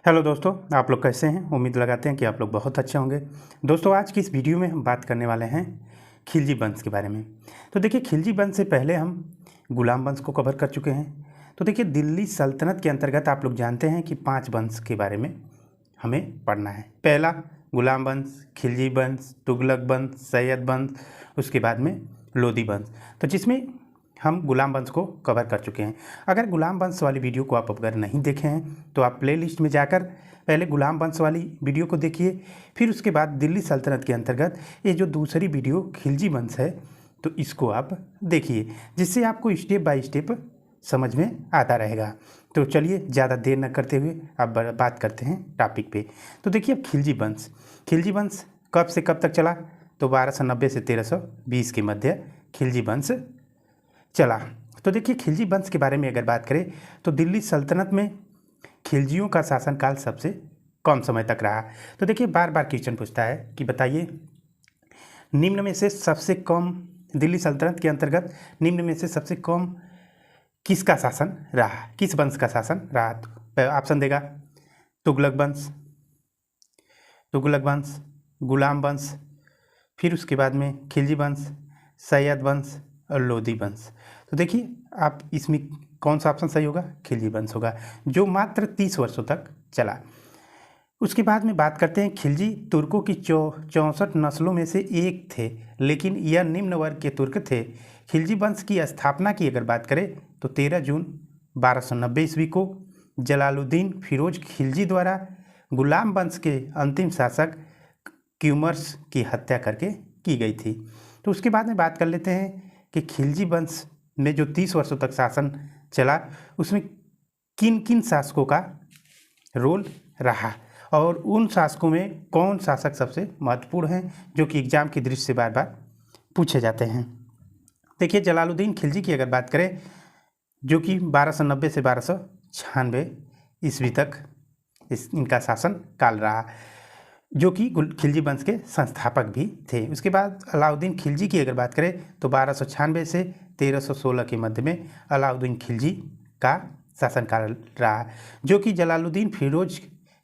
Hello दोस्तों, आप लोग कैसे हैं। उम्मीद लगाते हैं कि आप लोग बहुत अच्छे होंगे। दोस्तों, आज की इस वीडियो में हम बात करने वाले हैं खिलजी वंश के बारे में। तो देखिए, खिलजी वंश से पहले हम गुलाम वंश को कवर कर चुके हैं। तो देखिए, दिल्ली सल्तनत के अंतर्गत आप लोग जानते हैं कि 5 वंश के बारे में हमें पढ़ना है। पहला गुलाम वंश, खिलजी वंश, तुगलक वंश, सैयद वंश, उसके बाद में लोदी वंश। तो जिसमें हम गुलाम वंश को कवर कर चुके हैं। अगर गुलाम वंश वाली वीडियो को आप अगर नहीं देखे हैं तो आप प्लेलिस्ट में जाकर पहले गुलाम वंश वाली वीडियो को देखिए, फिर उसके बाद दिल्ली सल्तनत के अंतर्गत ये जो दूसरी वीडियो खिलजी वंश है तो इसको आप देखिए, जिससे आपको स्टेप बाय स्टेप समझ में आता रहेगा। तो चलिए, ज़्यादा देर न करते हुए अब बात करते हैं टॉपिक पे। तो देखिए, अब खिलजी वंश कब से कब तक चला? तो 1290 से 1320 के मध्य खिलजी वंश चला। तो देखिए, खिलजी वंश के बारे में अगर बात करें तो दिल्ली सल्तनत में खिलजियों का शासनकाल सबसे कम समय तक रहा। तो देखिए, बार बार क्वेश्चन पूछता है कि बताइए, निम्न में से सबसे कम दिल्ली सल्तनत के अंतर्गत निम्न में से सबसे कम किसका शासन रहा, किस वंश का शासन रहा? तो ऑप्शन देगा तुगलक वंश, गुलाम वंश, फिर उसके बाद में खिलजी वंश, सैयद वंश और लोदी वंश। तो देखिए, आप इसमें कौन सा ऑप्शन सही होगा? खिलजी वंश होगा, जो मात्र 30 वर्षों तक चला। उसके बाद में बात करते हैं, खिलजी तुर्कों की 64 नस्लों में से एक थे, लेकिन यह निम्न वर्ग के तुर्क थे। खिलजी वंश की स्थापना की अगर बात करें तो 13 जून 1290 ईस्वी को जलालुद्दीन फिरोज खिलजी द्वारा गुलाम वंश के अंतिम शासक क्यूमर्स की हत्या करके की गई थी। तो उसके बाद में बात कर लेते हैं कि खिलजी वंश में जो 30 वर्षों तक शासन चला उसमें किन किन शासकों का रोल रहा और उन शासकों में कौन शासक सबसे महत्वपूर्ण हैं, जो कि एग्जाम की दृष्टि से बार बार पूछे जाते हैं। देखिए, जलालुद्दीन खिलजी की अगर बात करें, जो कि 1290 से 1296 ईस्वी तक इनका शासन काल रहा, जो कि खिलजी वंश के संस्थापक भी थे। उसके बाद अलाउद्दीन खिलजी की अगर बात करें तो 1296 से 1316 के मध्य में अलाउद्दीन खिलजी का शासनकाल रहा, जो कि जलालुद्दीन फिरोज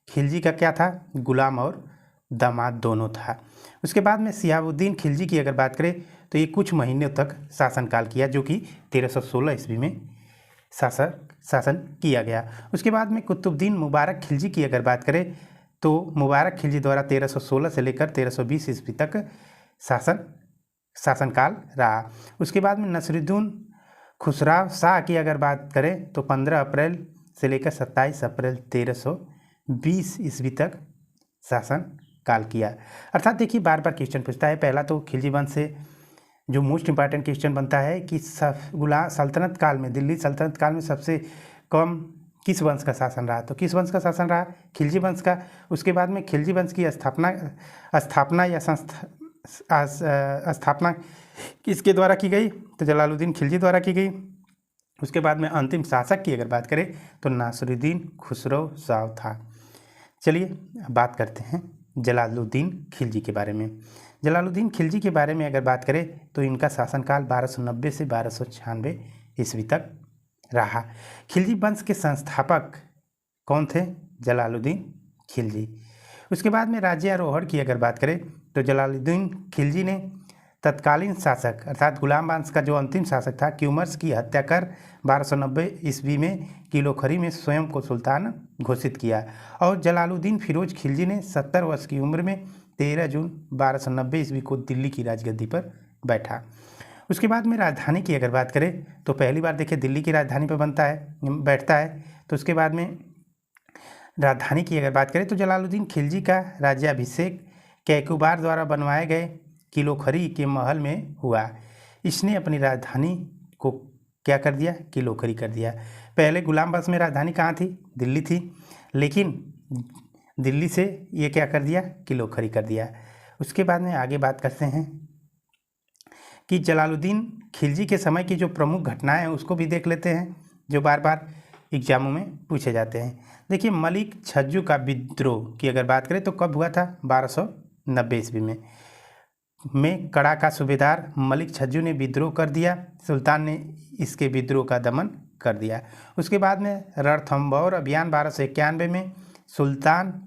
खिलजी का क्या था? गुलाम और दामाद दोनों था। उसके बाद में शिहाबुद्दीन खिलजी की अगर बात करें तो ये कुछ महीनों तक शासनकाल किया, जो कि 1316 ईस्वी में शासन किया गया। उसके बाद में कुतुबुद्दीन मुबारक खिलजी की अगर बात करें तो मुबारक खिलजी द्वारा 1316 से लेकर 1320 ईस्वी तक शासनकाल रहा। उसके बाद में नसरुद्दीन खुसराव शाह की अगर बात करें तो 15 अप्रैल से लेकर 27 अप्रैल 1320 ईस्वी तक शासन काल किया। अर्थात देखिए, बार बार क्वेश्चन पूछता है। पहला तो खिलजी वंश से जो मोस्ट इंपॉर्टेंट क्वेश्चन बनता है कि सल्तनत काल में, दिल्ली सल्तनत काल में सबसे कम किस वंश का शासन रहा? तो किस वंश का शासन रहा? खिलजी वंश का। उसके बाद में खिलजी वंश की स्थापना किसके द्वारा की गई? तो जलालुद्दीन खिलजी द्वारा की गई। उसके बाद में अंतिम शासक की अगर बात करें तो नासिरुद्दीन खुसरो शाह था। चलिए, बात करते हैं जलालुद्दीन खिलजी के बारे में। जलालुद्दीन खिलजी के बारे में अगर बात करें तो इनका शासनकाल 1290 से 1296 ईस्वी तक रहा। खिलजी वंश के संस्थापक कौन थे? जलालुद्दीन खिलजी। उसके बाद में राज्यारोहण की अगर बात करें तो जलालुद्दीन खिलजी ने तत्कालीन शासक अर्थात गुलाम वंश का जो अंतिम शासक था क्यूमर्स की हत्या कर 1290 ईस्वी में किलोखरी में स्वयं को सुल्तान घोषित किया और जलालुद्दीन फिरोज खिलजी ने 70 वर्ष की उम्र में 13 जून 1290 ईस्वी को दिल्ली की राजगद्दी पर बैठा। उसके बाद में राजधानी की अगर बात करें तो पहली बार देखिए दिल्ली की राजधानी पर बैठता है। तो उसके बाद में राजधानी की अगर बात करें तो जलालुद्दीन खिलजी का राज्याभिषेक कैकुबार द्वारा बनवाए गए किलोखरी के महल में हुआ। इसने अपनी राजधानी को क्या कर दिया? किलोखरी कर दिया। पहले गुलाम वंश में राजधानी कहाँ थी? दिल्ली थी, लेकिन दिल्ली से ये क्या कर दिया? किलोखरी कर दिया। उसके बाद में आगे बात करते हैं कि जलालुद्दीन खिलजी के समय की जो प्रमुख घटनाएं हैं उसको भी देख लेते हैं, जो बार बार एग्जामों में पूछे जाते हैं। देखिए, मलिक छज्जू का विद्रोह की अगर बात करें तो कब हुआ था? 1290 ईस्वी में कड़ा का सूबेदार मलिक छज्जू ने विद्रोह कर दिया। सुल्तान ने इसके विद्रोह का दमन कर दिया। उसके बाद में रणथंभौर अभियान 1291 में सुल्तान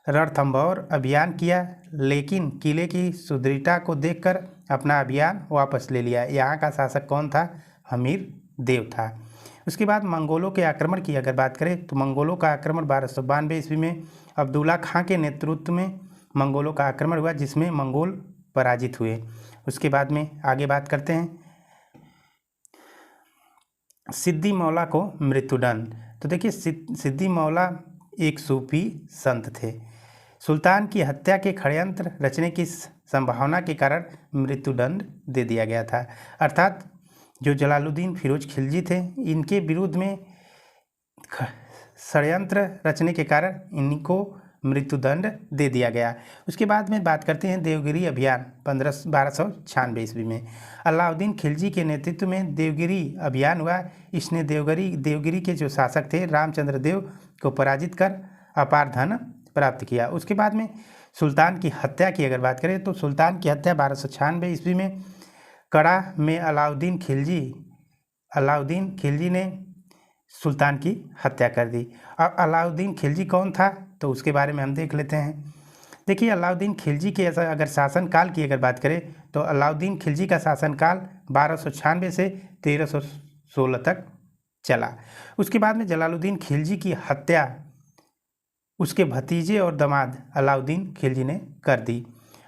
रणथंभौर अभियान किया, लेकिन किले की सुदृढ़ता को देखकर अपना अभियान वापस ले लिया। यहाँ का शासक कौन था? हमीर देव था। उसके बाद मंगोलों के आक्रमण की अगर बात करें तो मंगोलों का आक्रमण 1292 ईस्वी में अब्दुल्ला खां के नेतृत्व में मंगोलों का आक्रमण हुआ, जिसमें मंगोल पराजित हुए। उसके बाद में आगे बात करते हैं सिद्दी मौला को मृत्युदंड। तो देखिए सिद्दी मौला एक सूफी संत थे। सुल्तान की हत्या के षड्यंत्र रचने की संभावना के कारण मृत्युदंड दे दिया गया था। अर्थात जो जलालुद्दीन फिरोज खिलजी थे, इनके विरुद्ध में षड्यंत्र रचने के कारण इनको मृत्युदंड दे दिया गया। उसके बाद में बात करते हैं देवगिरी अभियान 1296 ईस्वी में अलाउद्दीन खिलजी के नेतृत्व में देवगिरी अभियान हुआ। इसने देवगिरी के जो शासक थे रामचंद्र देव को पराजित कर अपार धन प्राप्त किया। उसके बाद में सुल्तान की हत्या की अगर बात करें तो सुल्तान की हत्या 1296 ईस्वी में कड़ा में अलाउद्दीन खिलजी ने सुल्तान की हत्या कर दी। अब अलाउद्दीन खिलजी कौन था तो उसके बारे में हम देख लेते हैं। देखिए अलाउद्दीन खिलजी के अगर शासनकाल की अगर बात करें तो अलाउद्दीन खिलजी का शासनकाल 1296 से 1316 तक चला। उसके बाद में जलालुद्दीन खिलजी की हत्या उसके भतीजे और दामाद अलाउद्दीन खिलजी ने कर दी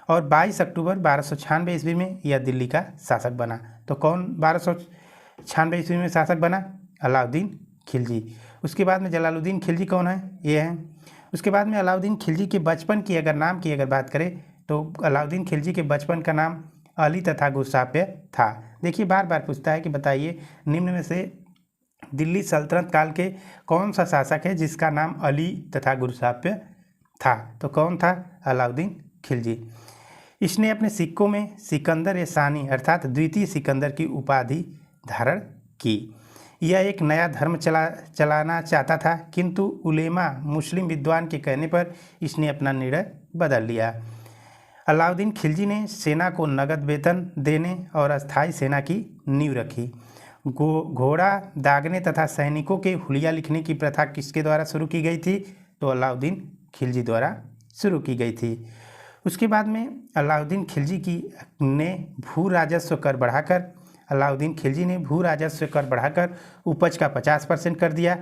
और 22 अक्टूबर 1296 ईस्वी में यह दिल्ली का शासक बना। तो कौन 1296 ईस्वी में शासक बना? अलाउद्दीन खिलजी। उसके बाद में जलालुद्दीन खिलजी कौन है? ये हैं। उसके बाद में अलाउद्दीन खिलजी के बचपन की अगर बात करें तो अलाउद्दीन खिलजी के बचपन का नाम अली तथा गुस्साप्य था। देखिए बार बार पूछता है कि बताइए निम्न में से दिल्ली सल्तनत काल के कौन सा शासक है जिसका नाम अली तथा गुस्साप्य था? तो कौन था? अलाउद्दीन खिलजी। इसने अपने सिक्कों में सिकंदर ए सानी अर्थात द्वितीय सिकंदर की उपाधि धारण की। यह एक नया धर्म चलाना चाहता था, किंतु उलेमा मुस्लिम विद्वान के कहने पर इसने अपना निर्णय बदल लिया। अलाउद्दीन खिलजी ने सेना को नगद वेतन देने और अस्थायी सेना की नींव रखी। घोड़ा दागने तथा सैनिकों के हुलिया लिखने की प्रथा किसके द्वारा शुरू की गई थी? तो अलाउद्दीन खिलजी द्वारा शुरू की गई थी। उसके बाद में अलाउद्दीन खिलजी ने भू राजस्व कर बढ़ाकर उपज का 50% कर दिया।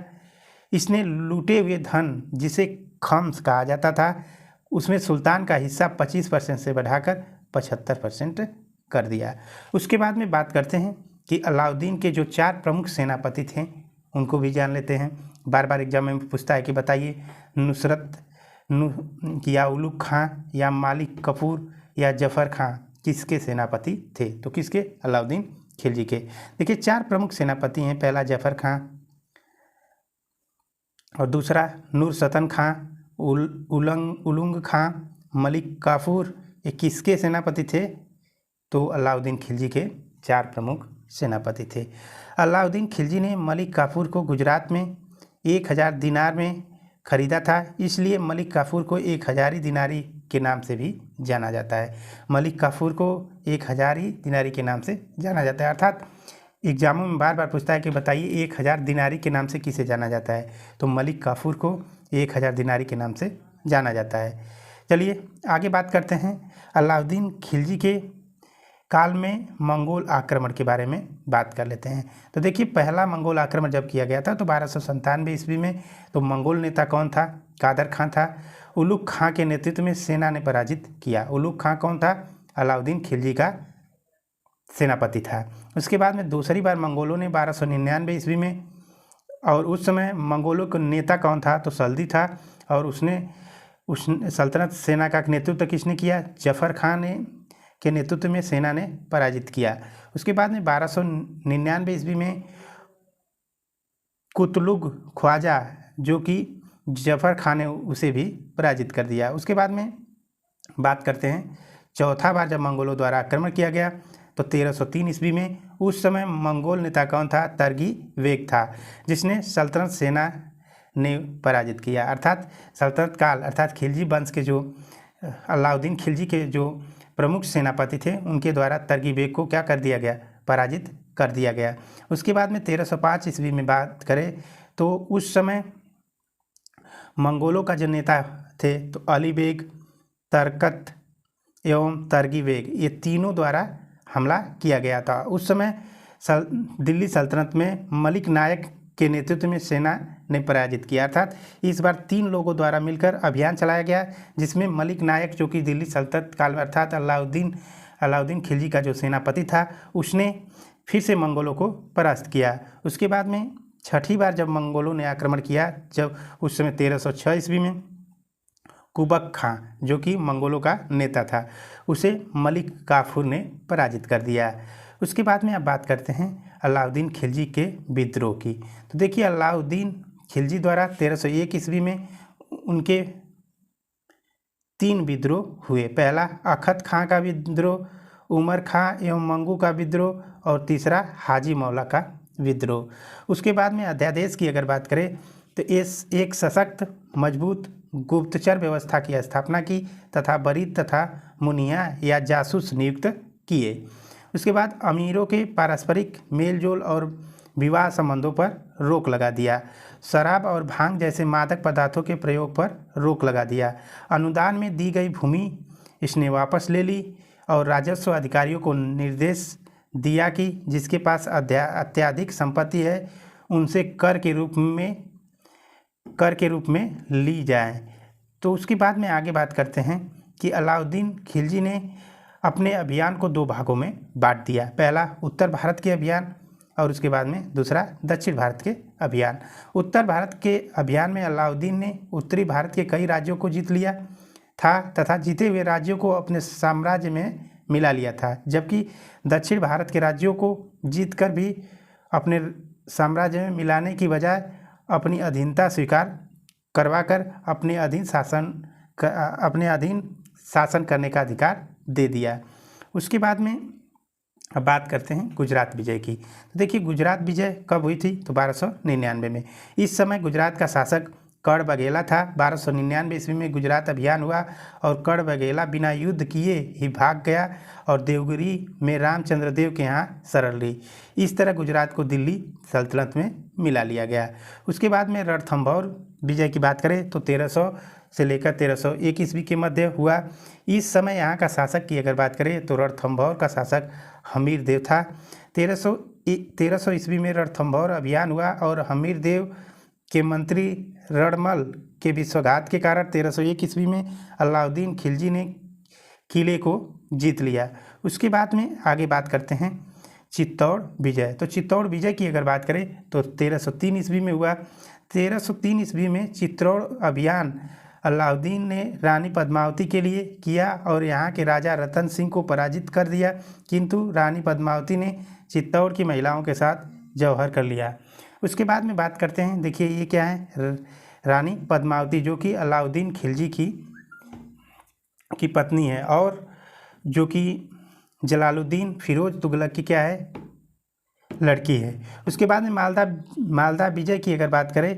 इसने लूटे हुए धन जिसे खम्स कहा जाता था उसमें सुल्तान का हिस्सा 25% से बढ़ाकर 75% कर दिया। उसके बाद में बात करते हैं कि अलाउद्दीन के जो 4 प्रमुख सेनापति थे उनको भी जान लेते हैं। बार बार एग्जाम में पूछता है कि बताइए नुसरत या उलुग खां या मालिक कफूर या जफर खां किसके सेनापति थे? तो किसके? अलाउद्दीन खिलजी के। देखिए 4 प्रमुख सेनापति हैं। पहला जफर खां और दूसरा नूरसतन खां, उलुग खां, मलिक काफूर। ये किसके सेनापति थे? तो अलाउद्दीन खिलजी के 4 प्रमुख सेनापति थे। अलाउद्दीन खिलजी ने मलिक काफूर को गुजरात में 1000 दिनार में खरीदा था, इसलिए मलिक काफूर को 1000 दिनारी के नाम से भी जाना जाता है। मलिक काफूर को 1000 दिनारी के नाम से जाना जाता है। अर्थात एग्जामों में बार बार पूछता है कि बताइए 1000 दिनारी के नाम से किसे जाना जाता है? तो मलिक काफूर को 1000 दिनारी के नाम से जाना जाता है। चलिए आगे बात करते हैं अलाउद्दीन खिलजी के काल में मंगोल आक्रमण के बारे में बात कर लेते हैं। तो देखिए पहला मंगोल आक्रमण जब किया गया था तो 1297 ईस्वी में। तो मंगोल नेता कौन था? कादर खां था। उलुग खां के नेतृत्व में सेना ने पराजित किया। उलुग खां कौन था? अलाउद्दीन खिलजी का सेनापति था। उसके बाद में दूसरी बार मंगोलों ने 1299 ईस्वी में, और उस समय मंगोलों का नेता कौन था? तो सल्दी था। और उस सल्तनत सेना का नेतृत्व किसने किया? जफर खां ने के नेतृत्व में सेना ने पराजित किया। उसके बाद में 1299 ईस्वी में कुतलुग ख्वाजा जो कि जफर खां ने उसे भी पराजित कर दिया। उसके बाद में बात करते हैं चौथा बार जब मंगोलों द्वारा आक्रमण किया गया तो 1303 ईस्वी में। उस समय मंगोल नेता कौन था? तरगी बेग था, जिसने सल्तनत सेना ने पराजित किया। अर्थात सल्तनत काल अर्थात खिलजी वंश के जो अलाउद्दीन खिलजी के जो प्रमुख सेनापति थे उनके द्वारा तरगी बेग को क्या कर दिया गया? पराजित कर दिया गया। उसके बाद में 1305 ईस्वी में बात करें तो उस समय मंगोलों का जो नेता थे तो अली बेग, तरकत एवं तरगी बेग, ये तीनों द्वारा हमला किया गया था। उस समय दिल्ली सल्तनत में मलिक नायक के नेतृत्व में सेना ने पराजित किया, अर्थात इस बार 3 लोगों द्वारा मिलकर अभियान चलाया गया, जिसमें मलिक नायक जो कि दिल्ली सल्तनत काल में अर्थात अलाउद्दीन खिलजी का जो सेनापति था, उसने फिर से मंगोलों को परास्त किया। उसके बाद में छठी बार जब मंगोलों ने आक्रमण किया, जब उस समय 1306 ईस्वी में कुबक खां जो कि मंगोलों का नेता था, उसे मलिक काफूर ने पराजित कर दिया। उसके बाद में अब बात करते हैं अलाउद्दीन खिलजी के विद्रोह की। तो देखिए, अलाउद्दीन खिलजी द्वारा 1301 ईस्वी में उनके 3 विद्रोह हुए। पहला अखत खां का विद्रोह, उमर खां एवं मंगू का विद्रोह और तीसरा हाजी मौला का विद्रोह। उसके बाद में अध्यादेश की अगर बात करें तो इस एक सशक्त मजबूत गुप्तचर व्यवस्था की स्थापना की तथा बरीद तथा मुनिया या जासूस नियुक्त किए। उसके बाद अमीरों के पारस्परिक मेलजोल और विवाह संबंधों पर रोक लगा दिया। शराब और भांग जैसे मादक पदार्थों के प्रयोग पर रोक लगा दिया। अनुदान में दी गई भूमि इसने वापस ले ली और राजस्व अधिकारियों को निर्देश दिया कि जिसके पास अत्यधिक संपत्ति है उनसे कर के रूप में ली जाए। तो उसके बाद में आगे बात करते हैं कि अलाउद्दीन खिलजी ने अपने अभियान को 2 भागों में बांट दिया। पहला उत्तर भारत के अभियान और उसके बाद में दूसरा दक्षिण भारत के अभियान। उत्तर भारत के अभियान में अलाउद्दीन ने उत्तरी भारत के कई राज्यों को जीत लिया था तथा जीते हुए राज्यों को अपने साम्राज्य में मिला लिया था, जबकि दक्षिण भारत के राज्यों को जीतकर भी अपने साम्राज्य में मिलाने की बजाय अपनी अधीनता स्वीकार करवाकर अपने अधीन शासन करने का अधिकार दे दिया। उसके बाद में अब बात करते हैं गुजरात विजय की। तो देखिए, गुजरात विजय कब हुई थी तो 1299 में। इस समय गुजरात का शासक कर्ण बघेला था। 1299 ईस्वी में गुजरात अभियान हुआ और कर्ण बघेला बिना युद्ध किए ही भाग गया और देवगिरी में रामचंद्र देव के यहाँ शरण ली। इस तरह गुजरात को दिल्ली सल्तनत में मिला लिया गया। उसके बाद में रणथंभौर विजय की बात करें तो 1300 से लेकर 1301 ईस्वी के मध्य हुआ। इस समय यहाँ का शासक की अगर बात करें तो रणथंभौर का शासक हमीर देव था। 1300 ईस्वी में रणथंभौर अभियान हुआ और हमीर देव के मंत्री रणमल के विश्वासघात के कारण 1301 ईस्वी में अलाउद्दीन खिलजी ने किले को जीत लिया। उसके बाद में आगे बात करते हैं चित्तौड़ विजय। तो चित्तौड़ विजय की अगर बात करें तो 1303 ईस्वी में हुआ। 1303 ईस्वी में चित्तौड़ अभियान अलाउद्दीन ने रानी पद्मावती के लिए किया और यहाँ के राजा रतन सिंह को पराजित कर दिया, किंतु रानी पद्मावती ने चित्तौड़ की महिलाओं के साथ जौहर कर लिया। उसके बाद में बात करते हैं, देखिए ये क्या है, रानी पद्मावती जो कि अलाउद्दीन खिलजी की पत्नी है और जो कि जलालुद्दीन फिरोज तुगलक की क्या है, लड़की है। उसके बाद में मालदा विजय की अगर बात करें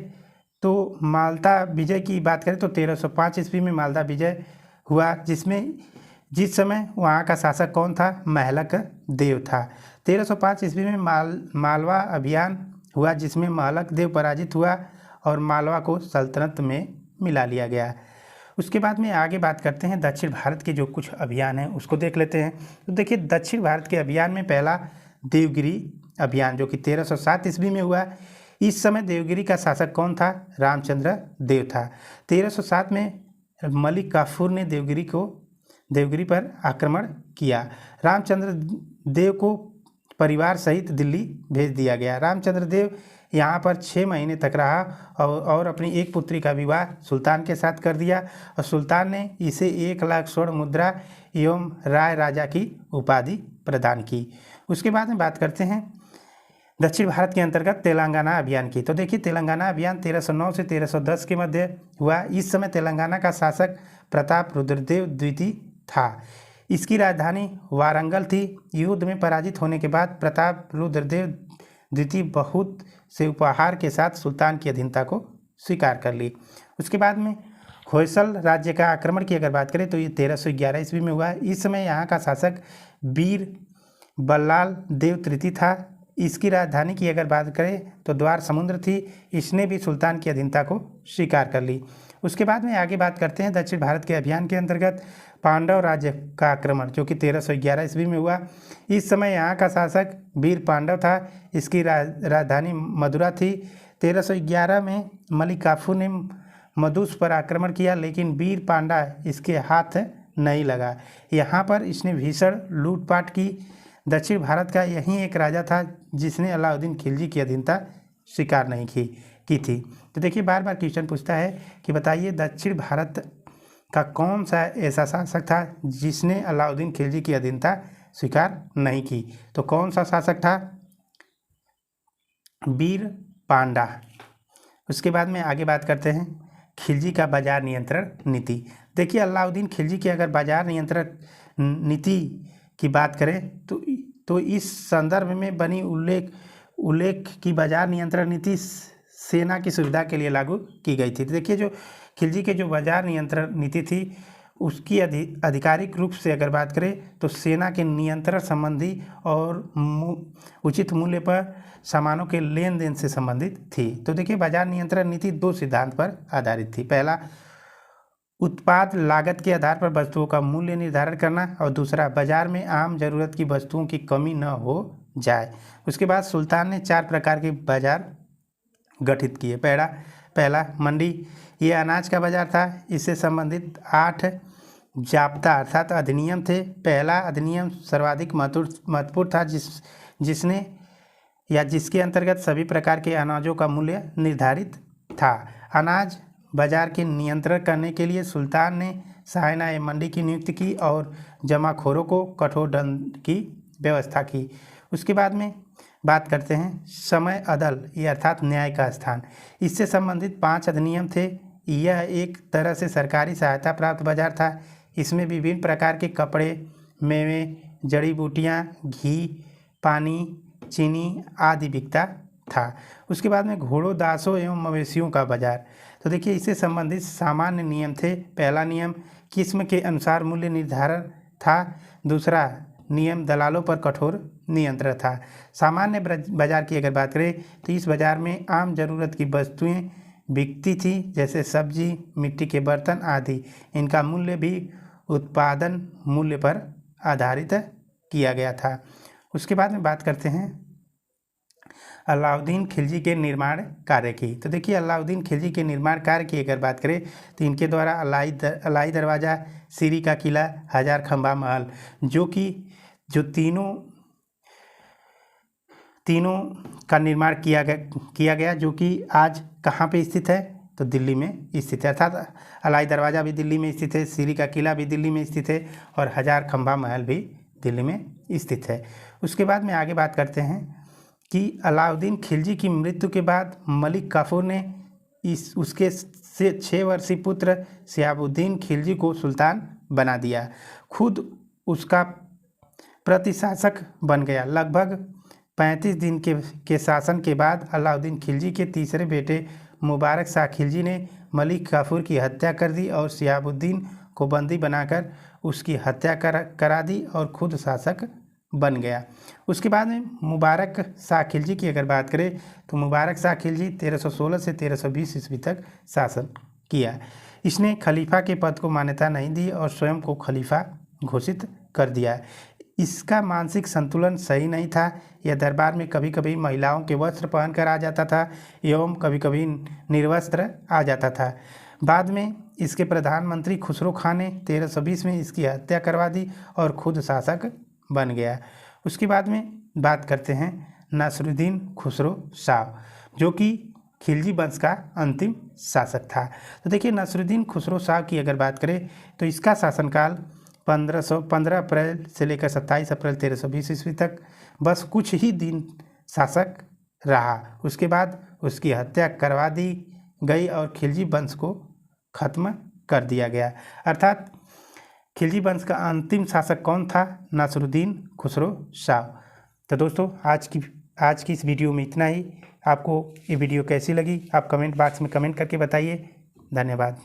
तो मालदा विजय की बात करें तो 1305 ईस्वी में मालदा विजय हुआ, जिस समय वहाँ का शासक कौन था, महलक देव था। 1305 ईस्वी में मालवा अभियान हुआ जिसमें महलक देव पराजित हुआ और मालवा को सल्तनत में मिला लिया गया। उसके बाद में आगे बात करते हैं दक्षिण भारत के जो कुछ अभियान हैं उसको देख लेते हैं। तो देखिए, दक्षिण भारत के अभियान में पहला देवगिरी अभियान जो कि 1307 ईस्वी में हुआ। इस समय देवगिरी का शासक कौन था, रामचंद्र देव था। 1307 में मलिक काफूर ने देवगिरी पर आक्रमण किया। रामचंद्र देव को परिवार सहित दिल्ली भेज दिया गया। रामचंद्र देव यहाँ पर 6 महीने तक रहा और अपनी एक पुत्री का विवाह सुल्तान के साथ कर दिया और सुल्तान ने इसे 1 लाख स्वर्ण मुद्रा एवं राय राजा की उपाधि प्रदान की। उसके बाद में बात करते हैं दक्षिण भारत के अंतर्गत तेलंगाना अभियान की। तो देखिए, तेलंगाना अभियान 1309 से 1310 के मध्य हुआ। इस समय तेलंगाना का शासक प्रताप रुद्रदेव द्वितीय था। इसकी राजधानी वारंगल थी। युद्ध में पराजित होने के बाद प्रताप रुद्रदेव द्वितीय बहुत से उपहार के साथ सुल्तान की अधीनता को स्वीकार कर ली। उसके बाद में होयसल राज्य का आक्रमण की अगर बात करें तो ये 1311 ईस्वी में हुआ। इस समय यहाँ का शासक वीर बल्लाल देव तृतीय था। इसकी राजधानी की अगर बात करें तो द्वार समुद्र थी। इसने भी सुल्तान की अधीनता को स्वीकार कर ली। उसके बाद में आगे बात करते हैं दक्षिण भारत के अभियान के अंतर्गत पांडव राज्य का आक्रमण, जो कि 1311 ईस्वी में हुआ। इस समय यहाँ का शासक वीर पांडव था। इसकी राजधानी मदुरा थी। 1311 में मलिक काफूर ने मदुस पर आक्रमण किया, लेकिन वीर पांडा इसके हाथ नहीं लगा। यहाँ पर इसने भीषण लूटपाट की। दक्षिण भारत का यही एक राजा था जिसने अलाउद्दीन खिलजी की अधीनता स्वीकार नहीं की थी। तो देखिए बार बार क्वेश्चन पूछता है कि बताइए दक्षिण भारत का कौन सा ऐसा शासक था जिसने अलाउद्दीन खिलजी की अधीनता स्वीकार नहीं की। तो कौन सा शासक था? वीर पांडा। उसके बाद में आगे बात करते हैं खिलजी का बाजार नियंत्रण नीति। देखिए अलाउद्दीन खिलजी की अगर बाजार नियंत्रण नीति की बात करें तो इस संदर्भ में बनी उल्लेख की बाजार नियंत्रण नीति सेना की सुविधा के लिए लागू की गई थी। देखिए जो खिलजी के जो बाजार नियंत्रण नीति थी उसकी आधिकारिक रूप से अगर बात करें तो सेना के नियंत्रण संबंधी और उचित मूल्य पर सामानों के लेन देन से संबंधित थी। तो देखिए बाजार नियंत्रण नीति 2 सिद्धांत पर आधारित थी। पहला, उत्पाद लागत के आधार पर वस्तुओं का मूल्य निर्धारण करना, और दूसरा, बाजार में आम जरूरत की वस्तुओं की कमी न हो जाए। उसके बाद सुल्तान ने 4 प्रकार के बाजार गठित किए। पहला मंडी, ये अनाज का बाजार था। इससे संबंधित 8 जाब्ता अर्थात अधिनियम थे। पहला अधिनियम सर्वाधिक महत्वपूर्ण था जिसके अंतर्गत सभी प्रकार के अनाजों का मूल्य निर्धारित था। अनाज बाजार के नियंत्रण करने के लिए सुल्तान ने सायना मंडी की नियुक्ति की और जमाखोरों को कठोर दंड की व्यवस्था की। उसके बाद में बात करते हैं समय अदल, ये अर्थात न्याय का स्थान। इससे संबंधित 5 अधिनियम थे। यह एक तरह से सरकारी सहायता प्राप्त बाजार था। इसमें विभिन्न प्रकार के कपड़े, मेवे, जड़ी बूटियाँ, घी, पानी, चीनी आदि बिकता था। उसके बाद में घोड़ों, दासों एवं मवेशियों का बाजार। तो देखिए इससे संबंधित सामान्य नियम थे। पहला नियम किस्म के अनुसार मूल्य निर्धारण था। दूसरा नियम दलालों पर कठोर नियंत्रण था। सामान्य बाजार की अगर बात करें तो इस बाजार में आम जरूरत की वस्तुएं बिकती थी, जैसे सब्जी, मिट्टी के बर्तन आदि। इनका मूल्य भी उत्पादन मूल्य पर आधारित किया गया था। उसके बाद में बात करते हैं अलाउद्दीन खिलजी के निर्माण कार्य की। तो देखिए अलाउद्दीन खिलजी के निर्माण कार्य की अगर बात करें तो इनके द्वारा अलाई दरवाज़ा, सीरी का किला, 1000 खंबा महल, जो तीनों का निर्माण किया गया, जो कि आज कहाँ पे स्थित है? तो दिल्ली में स्थित है। अर्थात अलाई दरवाज़ा भी दिल्ली में स्थित है, सीरी का किला भी दिल्ली में स्थित है और 1000 खंबा महल भी दिल्ली में स्थित है। उसके बाद में आगे बात करते हैं कि अलाउद्दीन खिलजी की मृत्यु के बाद मलिक काफूर ने उसके 6 वर्षीय पुत्र शिहाबुद्दीन खिलजी को सुल्तान बना दिया। खुद उसका प्रतिशासक बन गया। लगभग 35 दिन के शासन के बाद अलाउद्दीन खिलजी के तीसरे बेटे मुबारक शाह खिलजी ने मलिक काफूर की हत्या कर दी और शिहाबुद्दीन को बंदी बनाकर उसकी हत्या करा दी और खुद शासक बन गया। उसके बाद में मुबारक शाह खिलजी की अगर बात करें तो मुबारक शाह खिलजी 1316 से 1320 ईस्वी तक शासन किया। इसने खलीफा के पद को मान्यता नहीं दी और स्वयं को खलीफा घोषित कर दिया। इसका मानसिक संतुलन सही नहीं था। यह दरबार में कभी कभी महिलाओं के वस्त्र पहनकर आ जाता था एवं कभी कभी निर्वस्त्र आ जाता था। बाद में इसके प्रधानमंत्री खुसरो खान ने 1320 में इसकी हत्या करवा दी और खुद शासक बन गया। उसके बाद में बात करते हैं नासिरुद्दीन खुसरो शाह, जो कि खिलजी वंश का अंतिम शासक था। तो देखिए नासिरुद्दीन खुसरो शाह की अगर बात करें तो इसका शासनकाल 1515 अप्रैल से लेकर 27 अप्रैल 1320 ईस्वी तक बस कुछ ही दिन शासक रहा। उसके बाद उसकी हत्या करवा दी गई और खिलजी वंश को खत्म कर दिया गया। अर्थात खिलजी वंश का अंतिम शासक कौन था? नासिरुद्दीन खुसरो शाह। तो दोस्तों आज की इस वीडियो में इतना ही। आपको ये वीडियो कैसी लगी आप कमेंट बॉक्स में कमेंट करके बताइए। धन्यवाद।